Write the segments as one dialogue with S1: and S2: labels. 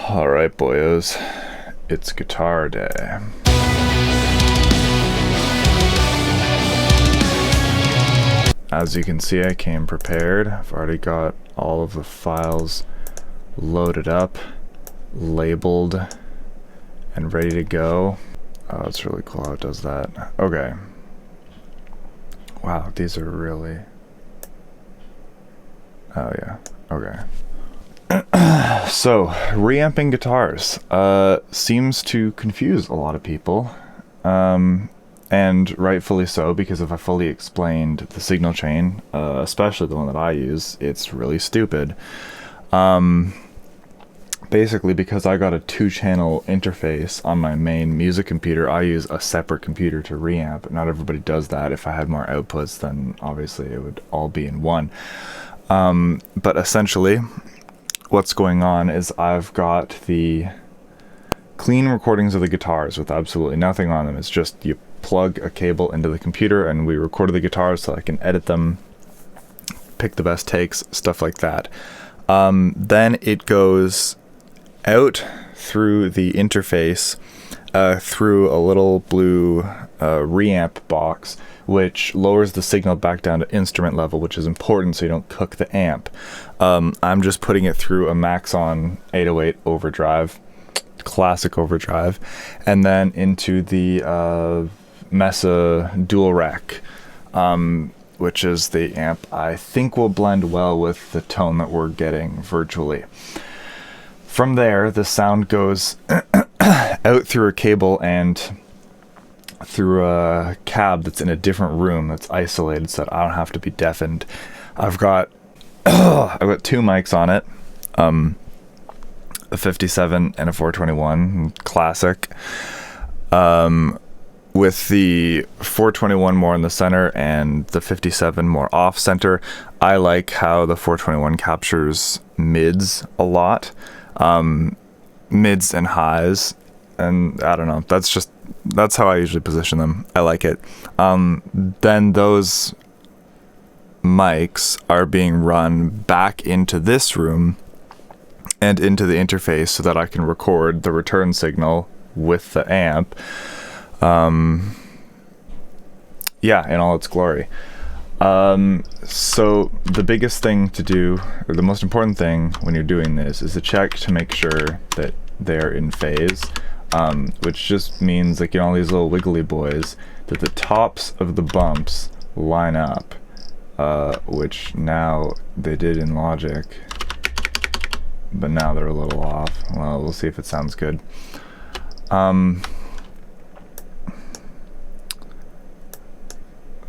S1: Alright boyos, it's guitar day. As you can see, I came prepared. I've already got all of the files loaded up, labeled, and ready to go. Oh, it's really cool how it does that. Okay. Wow, these are really... Oh yeah, okay. So, reamping guitars seems to confuse a lot of people, and rightfully so, because if I fully explained the signal chain, especially the one that I use, it's really stupid. Basically, because I got a 2-channel interface on my main music computer, I use a separate computer to reamp. Not everybody does that. If I had more outputs, then obviously it would all be in one. But essentially, what's going on is I've got the clean recordings of the guitars with absolutely nothing on them. It's just you plug a cable into the computer and we recorded the guitars so I can edit them, pick the best takes, stuff like that. Then it goes out through the interface through a little blue reamp box, which lowers the signal back down to instrument level, which is important so you don't cook the amp. I'm just putting it through a Maxon 808 overdrive, classic overdrive, and then into the Mesa dual rack, which is the amp I think will blend well with the tone that we're getting virtually. From there, the sound goes out through a cable and through a cab that's in a different room that's isolated so that I don't have to be deafened. I've got I've got 2 mics on it, a 57 and a 421 classic, with the 421 more in the center and the 57 more off center. I like how the 421 captures mids a lot, mids and highs, and I don't know, that's how I usually position them. I like it. Then those mics are being run back into this room and into the interface so that I can record the return signal with the amp. Yeah, in all its glory. So the biggest thing to do, or the most important thing when you're doing this, is to check to make sure that they're in phase, which just means, like, you know, all these little wiggly boys, that the tops of the bumps line up, which now they did in Logic, but now they're a little off. Well, we'll see if it sounds good.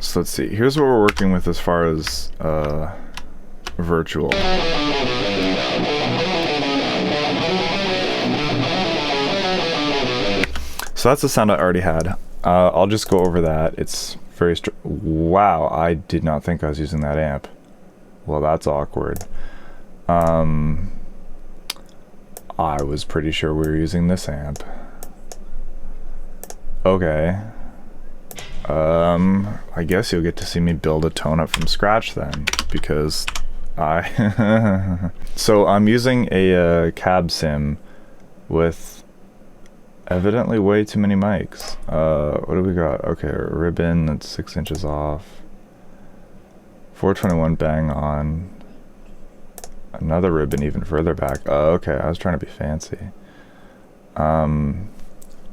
S1: So let's see, here's what we're working with as far as virtual. So that's the sound I already had. I'll just go over that. It's very wow, I did not think I was using that amp. Well, that's awkward. I was pretty sure we were using this amp. Okay. I guess you'll get to see me build a tone up from scratch then, because so I'm using a cab sim with evidently way too many mics. What do we got? Okay, a ribbon that's 6 inches off, 421 bang on, another ribbon even further back. Okay, I was trying to be fancy.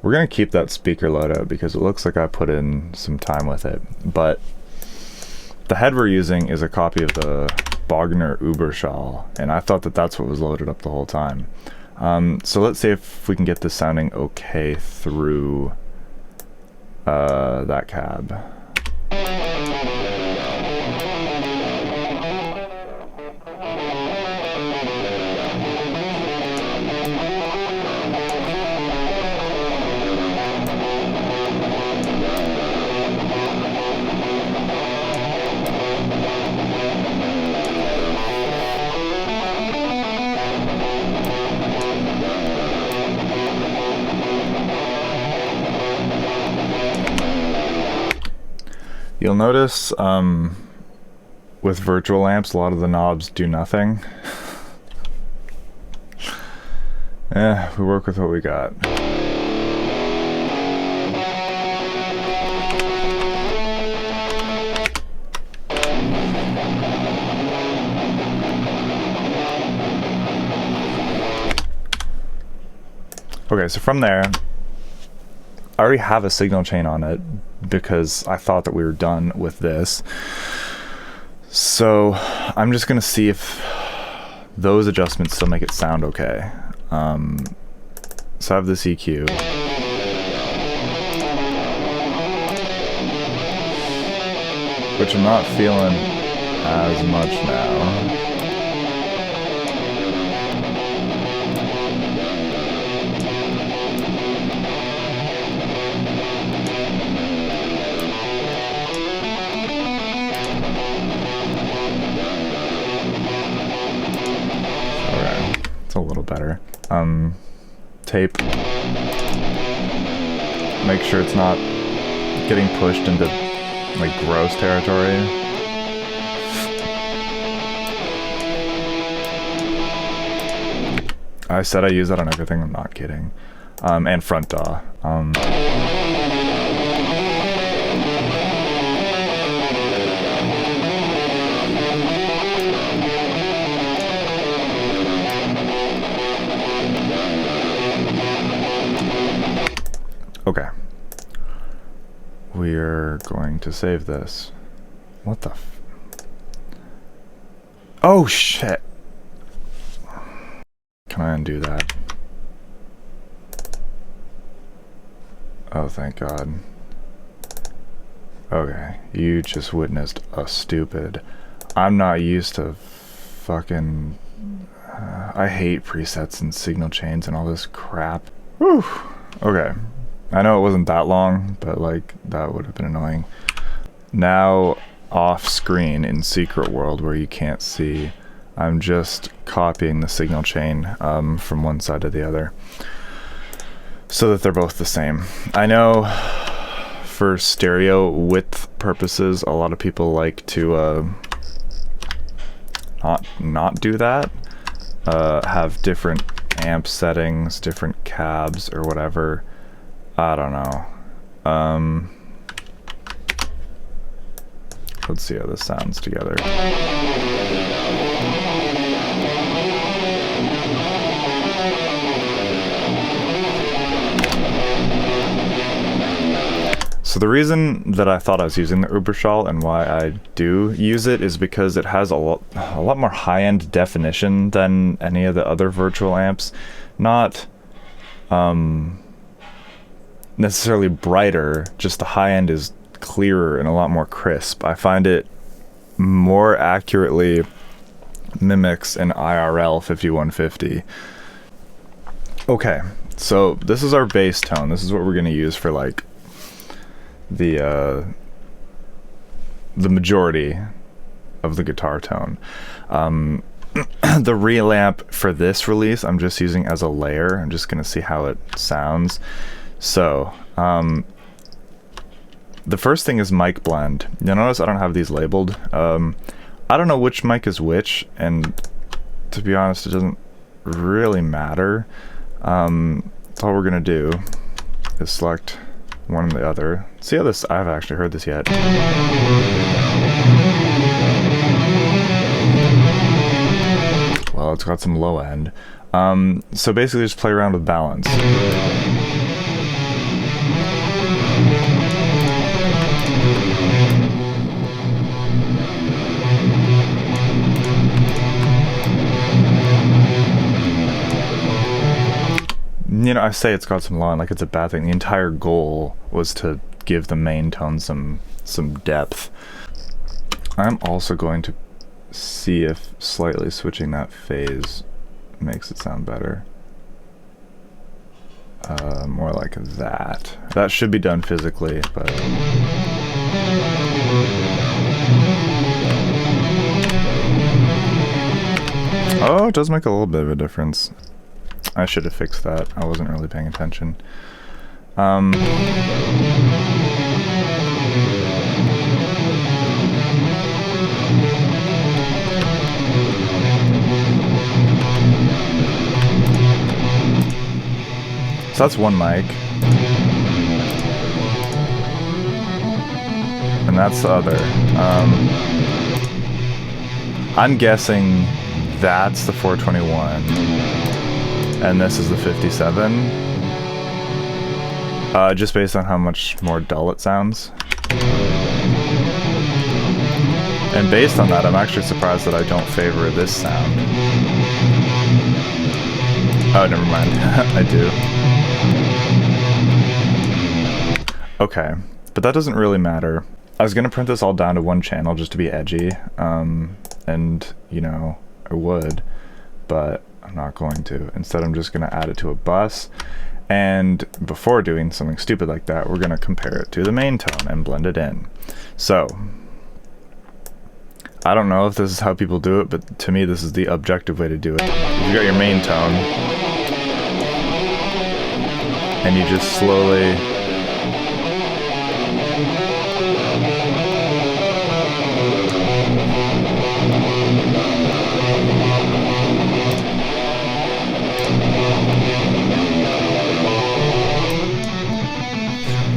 S1: We're going to keep that speaker loadout because it looks like I put in some time with it. But the head we're using is a copy of the Bogner Uberschall, and I thought that that's what was loaded up the whole time. So let's see if we can get this sounding okay through that cab. You'll notice with virtual amps, a lot of the knobs do nothing. We work with what we got. Okay, so from there, I already have a signal chain on it because I thought that we were done with this. So I'm just gonna see if those adjustments still make it sound okay. So I have this EQ. Which I'm not feeling as much now. A little better. Tape. Make sure it's not getting pushed into like gross territory. I said I use that on everything, I'm not kidding. And front DAW. Okay. We're going to save this. What the f... Oh, shit! Can I undo that? Oh, thank God. Okay, you just witnessed a stupid... I'm not used to fucking... I hate presets and signal chains and all this crap. Whew! Okay. I know it wasn't that long, but like that would have been annoying. Now off screen in Secret World where you can't see, I'm just copying the signal chain from one side to the other so that they're both the same. I know for stereo width purposes a lot of people like to not do that, have different amp settings, different cabs or whatever. I don't know. Let's see how this sounds together. So the reason that I thought I was using the Uberschall and why I do use it is because it has a lot more high-end definition than any of the other virtual amps. Not necessarily brighter, just the high end is clearer and a lot more crisp. I find it more accurately mimics an IRL 5150. Okay, so this is our bass tone. This is what we're going to use for like the majority of the guitar tone. The reamp for this release I'm just using as a layer. I'm just going to see how it sounds. So, the first thing is mic blend. You'll notice I don't have these labeled. I don't know which mic is which, and to be honest, it doesn't really matter. That's all we're gonna do is select one and the other. See how this, I haven't actually heard this yet. Well, it's got some low end. So basically just play around with balance. You know, I say it's got some low end like it's a bad thing. The entire goal was to give the main tone some depth. I'm also going to see if slightly switching that phase makes it sound better. More like that. That should be done physically, but... Oh, it does make a little bit of a difference. I should have fixed that. I wasn't really paying attention. So that's one mic. And that's the other. I'm guessing that's the 421. And this is the 57. Just based on how much more dull it sounds. And based on that, I'm actually surprised that I don't favor this sound. Oh, never mind. I do. Okay, but that doesn't really matter. I was gonna print this all down to one channel just to be edgy, and, you know, I would, but I'm not going to. Instead, I'm just gonna add it to a bus, and before doing something stupid like that, we're gonna compare it to the main tone and blend it in. So, I don't know if this is how people do it, but to me this is the objective way to do it. You got your main tone, and you just slowly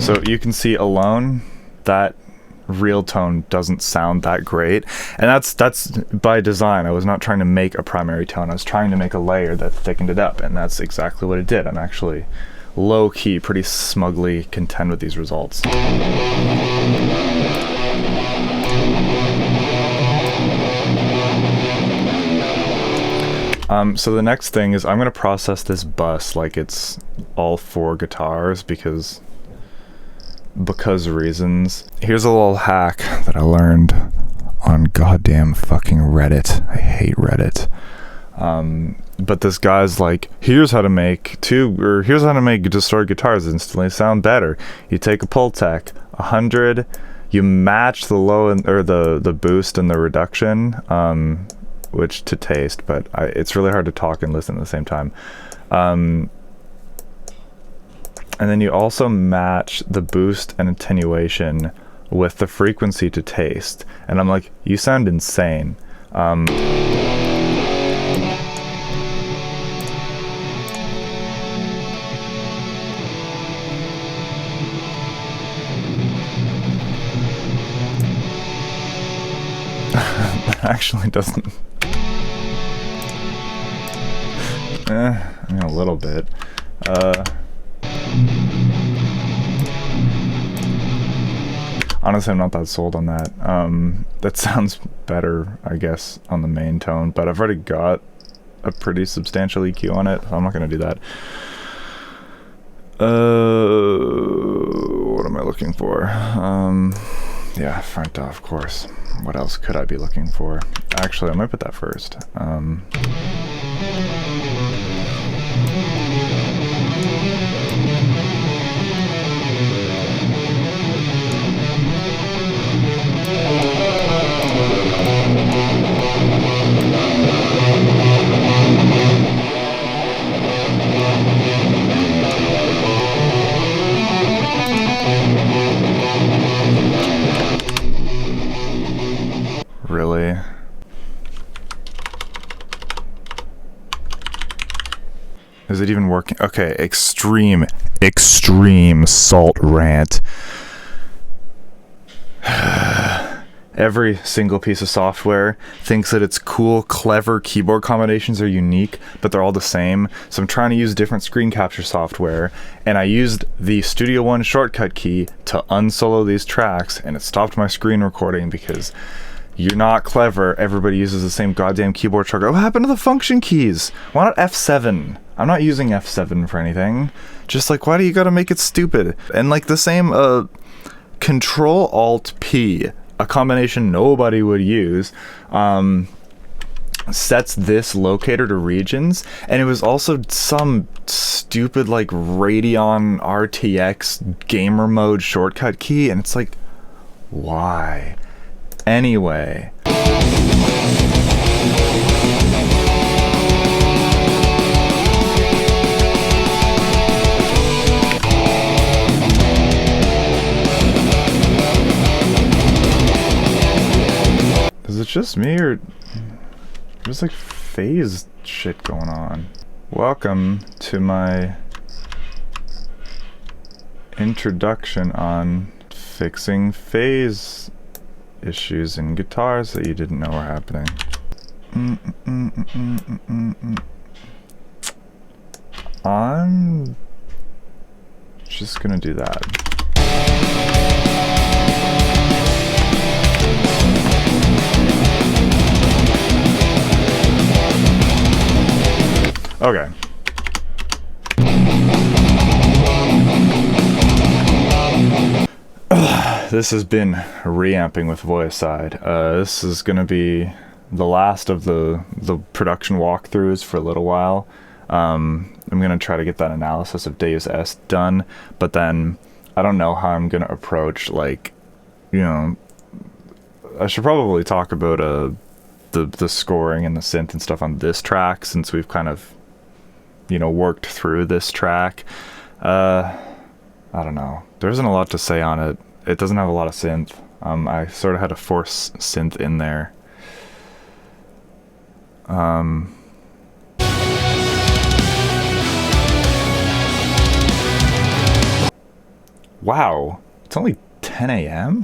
S1: so you can see alone that real tone doesn't sound that great, and that's by design. I was not trying to make a primary tone, I was trying to make a layer that thickened it up, and that's exactly what it did. I'm actually low-key pretty smugly content with these results. So the next thing is I'm going to process this bus like it's all 4 guitars because reasons. Here's a little hack that I learned on goddamn fucking Reddit. I hate Reddit. But this guy's like, here's how to make distorted guitars instantly sound better. You take a Pultec 100, you match the low and or the boost and the reduction, which to taste, but it's really hard to talk and listen at the same time. And then you also match the boost and attenuation with the frequency to taste. And I'm like, you sound insane. Actually doesn't. I mean, a little bit. Honestly, I'm not that sold on that. That sounds better, I guess, on the main tone, but I've already got a pretty substantial EQ on it, so I'm not going to do that. What am I looking for? Yeah, front off, of course. What else could I be looking for? Actually, I might put that first. Really? Is it even working? Okay, extreme salt rant. Every single piece of software thinks that it's cool, clever keyboard combinations are unique, but they're all the same. So I'm trying to use different screen capture software, and I used the Studio One shortcut key to unsolo these tracks, and it stopped my screen recording because you're not clever. Everybody uses the same goddamn keyboard shortcut. What happened to the function keys? Why not F7? I'm not using F7 for anything. Just like, why do you gotta make it stupid? And like the same Control-Alt-P, a combination nobody would use, sets this locator to regions, and it was also some stupid like Radeon RTX gamer mode shortcut key, and it's like, why? Anyway. Is it just me, or there's like phase shit going on? Welcome to my introduction on fixing phase issues in guitars that you didn't know were happening. I'm just gonna do that. Okay. This has been reamping with Voiicide. This is gonna be the last of the production walkthroughs for a little while. I'm gonna try to get that analysis of Deus S done, but then I don't know how I'm gonna approach, like, you know, I should probably talk about the scoring and the synth and stuff on this track, since we've kind of, you know, worked through this track. I don't know. There isn't a lot to say on it. It doesn't have a lot of synth. I sort of had to force synth in there. Wow, it's only 10 a.m.?